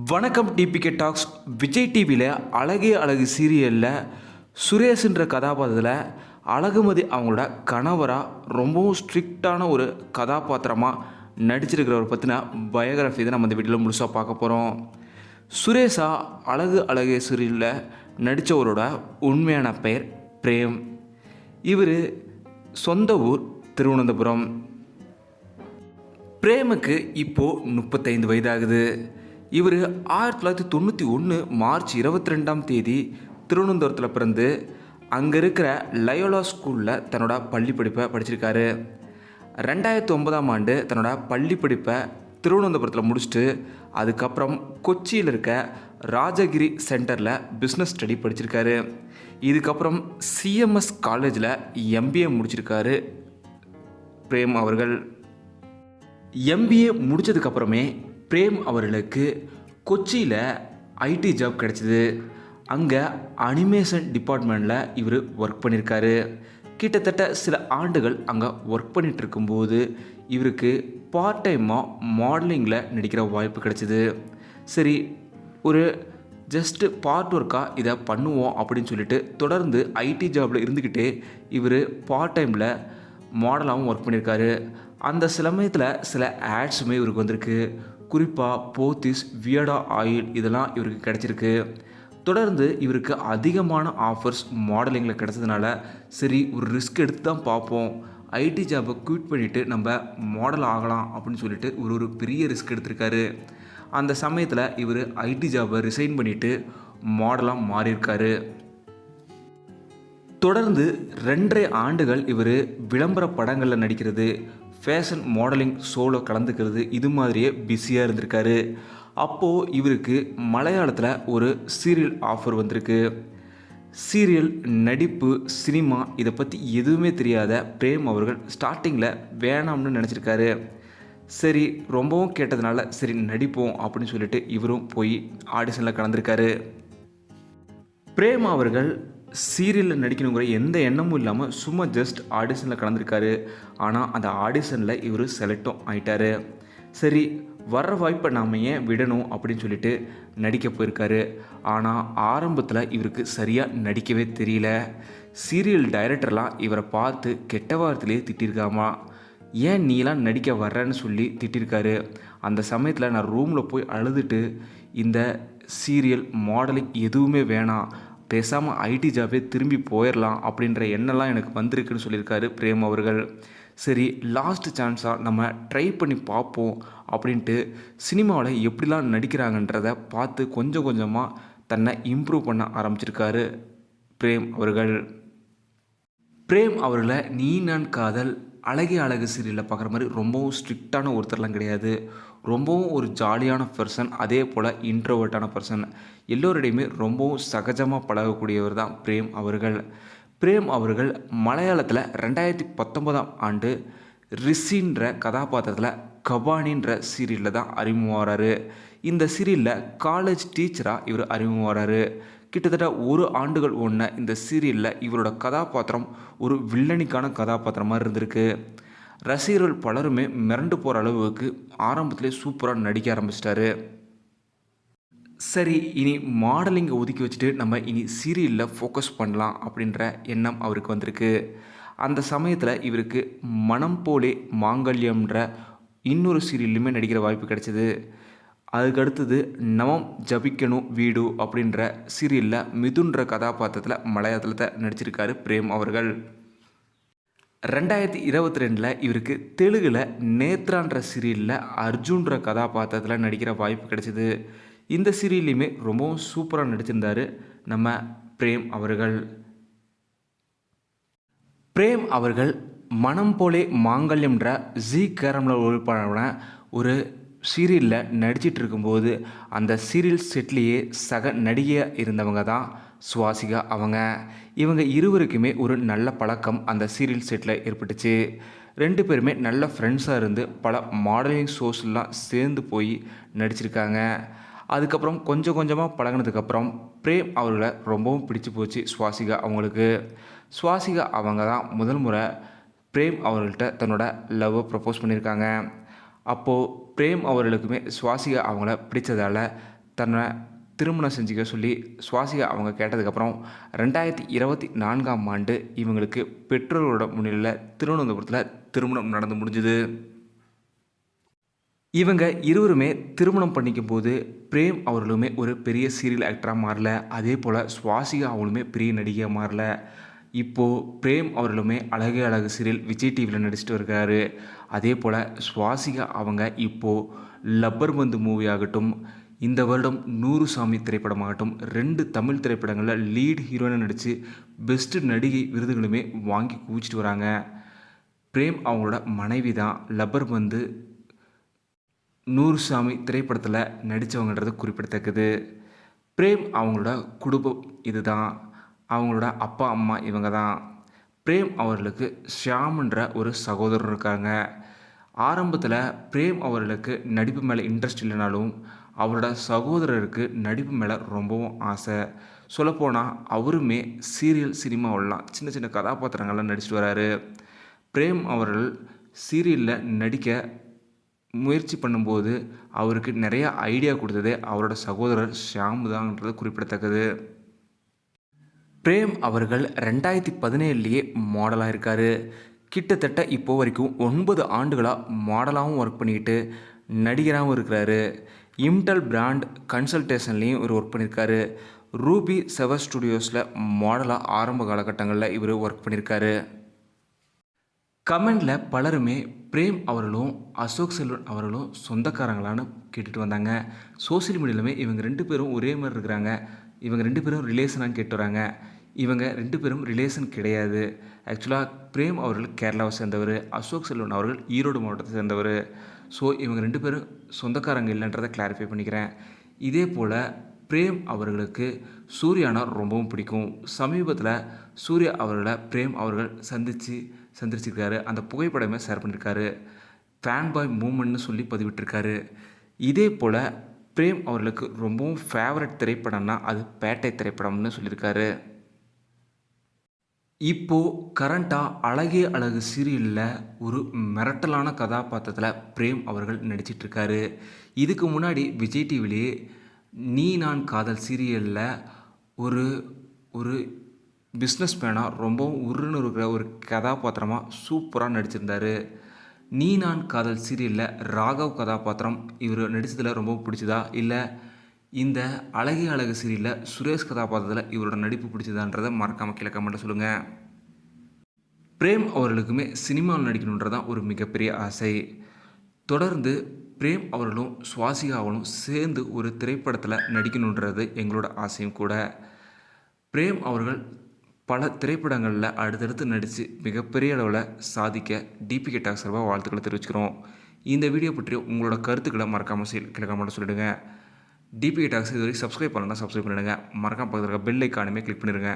வணக்கம் DPK tax. Vijay டிவியில் அழகே அழகு சீரியலில் சுரேஷ்ன்ற கதாபாத்திரத்தில் அழகுமதி அவங்களோட கணவராக ரொம்பவும் ஸ்ட்ரிக்டான ஒரு கதாபாத்திரமாக நடிச்சிருக்கிறவரை பற்றின பயோகிராஃபி தான் நம்ம இந்த வீடியோவில் முழுசாக பார்க்க போகிறோம். சுரேஷா அழகு அழகே சீரியலில் நடித்தவரோட உண்மையான பெயர் பிரேம். இவர் சொந்த ஊர் திருவனந்தபுரம். பிரேமுக்கு இப்போது 35 வயதாகுது. இவர் 1991 மார்ச் 22 திருவனந்தபுரத்தில் பிறந்து அங்கே இருக்கிற லயோலா ஸ்கூலில் தன்னோட பள்ளி படிப்பை படிச்சிருக்காரு. 2009 தன்னோட பள்ளி படிப்பை திருவனந்தபுரத்தில் முடிச்சுட்டு அதுக்கப்புறம் கொச்சியில் இருக்க ராஜகிரி சென்டரில் பிஸ்னஸ் ஸ்டடி படிச்சிருக்காரு. இதுக்கப்புறம் சிஎம்எஸ் காலேஜில் எம்பிஏ முடிச்சிருக்காரு பிரேம் அவர்கள். எம்பிஏ முடித்ததுக்கப்புறமே பிரேம் அவர்களுக்கு கொச்சியில் ஐடி ஜாப் கிடச்சிது. அங்கே அனிமேஷன் டிபார்ட்மெண்ட்டில் இவர் ஒர்க் பண்ணியிருக்காரு. கிட்டத்தட்ட சில ஆண்டுகள் அங்கே ஒர்க் பண்ணிகிட்டு இருக்கும்போது இவருக்கு பார்ட் டைமாக மாடலிங்கில் நடிக்கிற வாய்ப்பு கிடச்சிது. சரி, ஒரு ஜஸ்ட்டு பார்ட் ஒர்க்காக இதை பண்ணுவோம் அப்படின்னு சொல்லிட்டு தொடர்ந்து ஐடி ஜாபில் இருந்துக்கிட்டே இவர் பார்ட் டைமில் மாடலாகவும் ஒர்க் பண்ணியிருக்காரு. அந்த சமயத்தில் சில ஆட்ஸுமே இவருக்கு வந்திருக்கு. குறிப்பாக போத்திஸ், வியடா ஆயில் இதெல்லாம் இவருக்கு கிடச்சிருக்கு. தொடர்ந்து இவருக்கு அதிகமான ஆஃபர்ஸ் மாடலிங்கில் கிடச்சதுனால சரி, ஒரு ரிஸ்க் எடுத்து தான் பார்ப்போம், ஐடி ஜாபை குவிட் பண்ணிவிட்டு நம்ம மாடல் ஆகலாம் அப்படின்னு சொல்லிட்டு ஒரு பெரிய ரிஸ்க் எடுத்திருக்காரு. அந்த சமயத்தில் இவர் ஐடி ஜாபை ரிசைன் பண்ணிவிட்டு மாடலாக மாறியிருக்காரு. தொடர்ந்து 2.5 ஆண்டுகள் இவர் விளம்பர படங்களில் நடிக்கிறது, ஃபேஷன் மாடலிங் ஷோவில் கலந்துக்கிறது, இது மாதிரியே பிஸியாக இருந்திருக்காரு. அப்போது இவருக்கு மலையாளத்தில் ஒரு சீரியல் ஆஃபர் வந்திருக்கு. சீரியல், நடிப்பு, சினிமா இதை பற்றி எதுவுமே தெரியாத பிரேம் அவர்கள் ஸ்டார்டிங்கில் வேணாம்னு நினச்சிருக்காரு. சரி, ரொம்பவும் கேட்டதுனால சரி நடிப்போம் அப்படின்னு சொல்லிட்டு இவரும் போய் ஆடிஷனில் கலந்துருக்காரு. பிரேம் அவர்கள் சீரியலில் நடிக்கணுங்கிற எந்த எண்ணமும் இல்லாமல் சும்மா ஜஸ்ட் ஆடிஷனில் கலந்துருக்காரு. ஆனால் அந்த ஆடிஷனில் இவர் செலக்டும் ஆகிட்டார். சரி, வர்ற வாய்ப்பை நாம் ஏன் விடணும் அப்படின்னு சொல்லிட்டு நடிக்க போயிருக்காரு. ஆனால் ஆரம்பத்தில் இவருக்கு சரியாக நடிக்கவே தெரியல. சீரியல் டைரக்டர்லாம் இவரை பார்த்து கெட்ட வார்த்தையிலே திட்டிருக்காமா. ஏன் நீலாம் நடிக்க வர்றேன்னு சொல்லி திட்டிருக்காரு. அந்த சமயத்தில் நான் ரூமில் போய் அழுதுட்டு இந்த சீரியல் மாடலிங் எதுவுமே வேணாம், பேசாமல் ஐடி ஜாபே திரும்பி போயிடலாம் அப்படின்ற எண்ணெல்லாம் எனக்கு வந்திருக்குன்னு சொல்லியிருக்காரு பிரேம் அவர்கள். சரி, லாஸ்ட் சான்ஸாக நம்ம ட்ரை பண்ணி பார்ப்போம் அப்படின்ட்டு சினிமாவில் எப்படிலாம் நடிக்கிறாங்கன்றதை பார்த்து கொஞ்சம் கொஞ்சமாக தன்னை இம்ப்ரூவ் பண்ண ஆரம்பிச்சிருக்காரு பிரேம் அவர்கள். பிரேம் அவர்களை நீ நான் காதல், அழகே அழகு சீரியலில் பார்க்குற மாதிரி ரொம்பவும் ஸ்ட்ரிக்டான ஒருத்தர்லாம் கிடையாது. ரொம்பவும் ஒரு ஜாலியான பர்சன், அதே போல் இன்ட்ரோவர்ட்டான பர்சன், எல்லோருடையுமே ரொம்பவும் சகஜமாக பழகக்கூடியவர் தான் பிரேம் அவர்கள். பிரேம் அவர்கள் மலையாளத்தில் 2019 ரிஷின்ற கதாபாத்திரத்தில் கபானின்ற சீரியலில் தான் அறிமுகமாகறாரு. இந்த சீரியலில் காலேஜ் டீச்சராக இவர் அறிமுகமாகறாரு. கிட்டத்தட்ட 1 ஆண்டுகள் ஒன்று இந்த சீரியலில் இவரோட கதாபாத்திரம் ஒரு வில்லனிக்கான கதாபாத்திரமாக இருந்திருக்கு. ரசிகர்கள் பலருமே மிரண்டு போகிற அளவுக்கு ஆரம்பத்திலே சூப்பராக நடிக்க ஆரம்பிச்சிட்டாரு. சரி, இனி மாடலிங்கை ஒதுக்கி வச்சுட்டு நம்ம இனி சீரியலில் ஃபோக்கஸ் பண்ணலாம் அப்படின்ற எண்ணம் அவருக்கு வந்திருக்கு. அந்த சமயத்தில் இவருக்கு மனம் போலே மாங்கல்யம்ன்ற இன்னொரு சீரியல்லையுமே நடிக்கிற வாய்ப்பு கிடைச்சிது. அதுக்கு அடுத்தது நவம் ஜபிக்கணும் வீடு அப்படின்ற சீரியலில் மிதுன்ற கதாபாத்திரத்தில் மலையாளத்தில் நடிச்சிருக்காரு பிரேம் அவர்கள். 2022 இவருக்கு தெலுங்கில் நேத்ரான்ற சீரியலில் அர்ஜுன்ற கதாபாத்திரத்தில் நடிக்கிற வாய்ப்பு கிடைச்சிது. இந்த சீரியல்லையுமே ரொம்பவும் சூப்பராக நடிச்சிருந்தார் நம்ம பிரேம் அவர்கள். பிரேம் அவர்கள் மனம் போலே மாங்கல்யம்ன்ற ஜி கேரமில் ஒளிபரப்பான ஒரு சீரியலில் நடிச்சிட்டு இருக்கும்போது அந்த சீரியல் செட்லேயே சக நடிகையாக இருந்தவங்க தான் சுவாசிகா அவங்க. இவங்க இருவருக்குமே ஒரு நல்ல பழக்கம் அந்த சீரியல் செட்டில் ஏற்பட்டுச்சு. 2 பேருமே நல்ல ஃப்ரெண்ட்ஸாக இருந்து பல மாடலிங் ஷோஸ்லாம் சேர்ந்து போய் நடிச்சிருக்காங்க. அதுக்கப்புறம் கொஞ்சம் கொஞ்சமாக பழகினதுக்கப்புறம் பிரேம் அவர்களை ரொம்பவும் பிடிச்சி போச்சு சுவாசிகா அவங்களுக்கு. சுவாசிகா அவங்க தான் முதல் முறை பிரேம் அவர்கள்ட்ட தன்னோட லவ்வை ப்ரப்போஸ் பண்ணியிருக்காங்க. அப்போது பிரேம் அவர்களுக்குமே சுவாசிகா அவங்கள பிடிச்சதால் தன்னை திருமணம் செஞ்சுக்க சொல்லி சுவாசிகா அவங்க கேட்டதுக்கப்புறம் 2024ஆம் ஆண்டு இவங்களுக்கு பெற்றோர்களோட முன்னிலையில் திருவனந்தபுரத்தில் திருமணம் நடந்து முடிஞ்சுது. இவங்க இருவருமே திருமணம் பண்ணிக்கும் போது பிரேம் அவர்களுமே ஒரு பெரிய சீரியல் ஆக்டராக மாறல. அதே போல் சுவாசிகா அவங்களுமே பெரிய நடிகையாக மாறல. இப்போது பிரேம் அவர்களுமே அழகே அழகு சீரியல் விஜய் டிவியில் நடிச்சிட்டு இருக்காரு. அதே போல் சுவாசிகா அவங்க இப்போது லப்பர் பந்து மூவி ஆகட்டும், இந்த வருடம் 100 சாமி திரைப்படமாகட்டும் 2 தமிழ் திரைப்படங்களில் லீட் ஹீரோயினாக நடித்து பெஸ்ட்டு நடிகை விருதுகளுமே வாங்கி குவிச்சிட்டு வராங்க. பிரேம் அவங்களோட மனைவி தான் லப்பர் பந்து 100 சாமி திரைப்படத்தில் நடித்தவங்கன்றது குறிப்பிடத்தக்கது. பிரேம் அவங்களோட குடும்பம் இதுதான். அவங்களோட அப்பா அம்மா இவங்க தான். பிரேம் அவர்களுக்கு ஷியாம்ன்ற ஒரு சகோதரர் இருக்காங்க. ஆரம்பத்தில் பிரேம் அவர்களுக்கு நடிப்பு மேலே இன்ட்ரெஸ்ட் இல்லைனாலும் அவரோட சகோதரருக்கு நடிப்பு மேலே ரொம்பவும் ஆசை. சொல்லப்போனால் அவருமே சீரியல் சினிமாவெல்லாம் சின்ன சின்ன கதாபாத்திரங்கள்லாம் நடிச்சிட்டு வராரு. பிரேம் அவர்கள் சீரியலில் நடிக்க முயற்சி பண்ணும்போது அவருக்கு நிறையா ஐடியா கொடுத்ததே அவரோட சகோதரர் ஷியாம் தான்ன்றது குறிப்பிடத்தக்கது. பிரேம் அவர்கள் 2017லேயே மாடலாக இருக்கார். கிட்டத்தட்ட இப்போ வரைக்கும் 9 ஆண்டுகளாக மாடலாகவும் ஒர்க் பண்ணிக்கிட்டு நடிகராகவும் இருக்கிறாரு. இம்டல் பிராண்ட் கன்சல்டேஷன்லேயும் இவர் ஒர்க் பண்ணியிருக்காரு. ரூபி செவர் ஸ்டுடியோஸில் மாடலாக ஆரம்ப காலகட்டங்களில் இவர் ஒர்க் பண்ணியிருக்காரு. கமெண்டில் பலருமே பிரேம் அவர்களும் அசோக் செல்வன் அவர்களும் சொந்தக்காரங்களான்னு கேட்டுட்டு வந்தாங்க. சோசியல் மீடியாலுமே இவங்க 2 பேரும் ஒரே மாதிரி இருக்கிறாங்க, இவங்க 2 பேரும் ரிலேஷனான்னு கேட்டு வராங்க. இவங்க 2 பேரும் ரிலேஷன் கிடையாது. ஆக்சுவலாக பிரேம் அவர்கள் கேரளாவை சேர்ந்தவர், அசோக் செல்வன் அவர்கள் ஈரோடு மாவட்டத்தை சேர்ந்தவர். ஸோ இவங்க 2 பேரும் சொந்தக்காரங்க இல்லைன்றதை கிளாரிஃபை பண்ணிக்கிறேன். இதே போல் பிரேம் அவர்களுக்கு சூர்யானா ரொம்பவும் பிடிக்கும். சமீபத்தில் சூர்யா அவர்களை பிரேம் அவர்கள் சந்திச்சிருக்காரு. அந்த புகைப்படமே ஷேர் பண்ணியிருக்காரு. ஃபேன் பாய் மூமெண்ட்னு சொல்லி பதிவிட்டிருக்காரு. இதே போல் பிரேம் அவர்களுக்கு ரொம்பவும் ஃபேவரட் திரைப்படம்னா அது பேட்டை திரைப்படம்னு சொல்லியிருக்காரு. இப்போது கரண்ட்டாக அழகே அழகு சீரியலில் ஒரு மிரட்டலான கதாபாத்திரத்தில் பிரேம் அவர்கள் நடிச்சிட்ருக்காரு. இதுக்கு முன்னாடி விஜய் டிவிலேயே நீ நான் காதல் சீரியலில் ஒரு ஒரு பிஸ்னஸ் மேனாக ரொம்பவும் உருன்னு இருக்கிற ஒரு கதாபாத்திரமாக சூப்பராக நடிச்சிருந்தார். நீ நான் காதல் சீரியலில் ராகவ் கதாபாத்திரம் இவர் நடித்ததில் ரொம்ப பிடிச்சதா, இல்லை இந்த அழகே அழகு சீரியலில் சுரேஷ் கதாபாத்திரத்தில் இவரோட நடிப்பு பிடிச்சதான்றதை மறக்காமல் கீழே கமெண்ட்டில் சொல்லுங்கள். பிரேம் அவர்களுக்குமே சினிமாவில் நடிக்கணுன்றதான் ஒரு மிகப்பெரிய ஆசை. தொடர்ந்து பிரேம் அவர்களும் சுவாசிகா அவர்களும் சேர்ந்து ஒரு திரைப்படத்தில் நடிக்கணுன்றது எங்களோட ஆசையும் கூட. பிரேம் அவர்கள் பல திரைப்படங்களில் அடுத்தடுத்து நடித்து மிகப்பெரிய அளவில் சாதிக்க டிபிகே டாக்ஸ் சார்பாக வாழ்த்துக்களை தெரிவிச்சுக்கிறோம். இந்த வீடியோ பற்றி உங்களோட கருத்துக்களை மறக்காமல் கீழே கமெண்ட்டில் சொல்லிவிடுங்க. டிபிகே டாக்ஸ் இது வரைக்கும் சப்ஸ்கிரைப் பண்ணலன்னா சப்ஸ்கிரைப் பண்ணிடுங்க. மறக்காம பக்கத்தில் இருக்க பெல் ஐக்கானுமே கிளிக் பண்ணிடுங்க.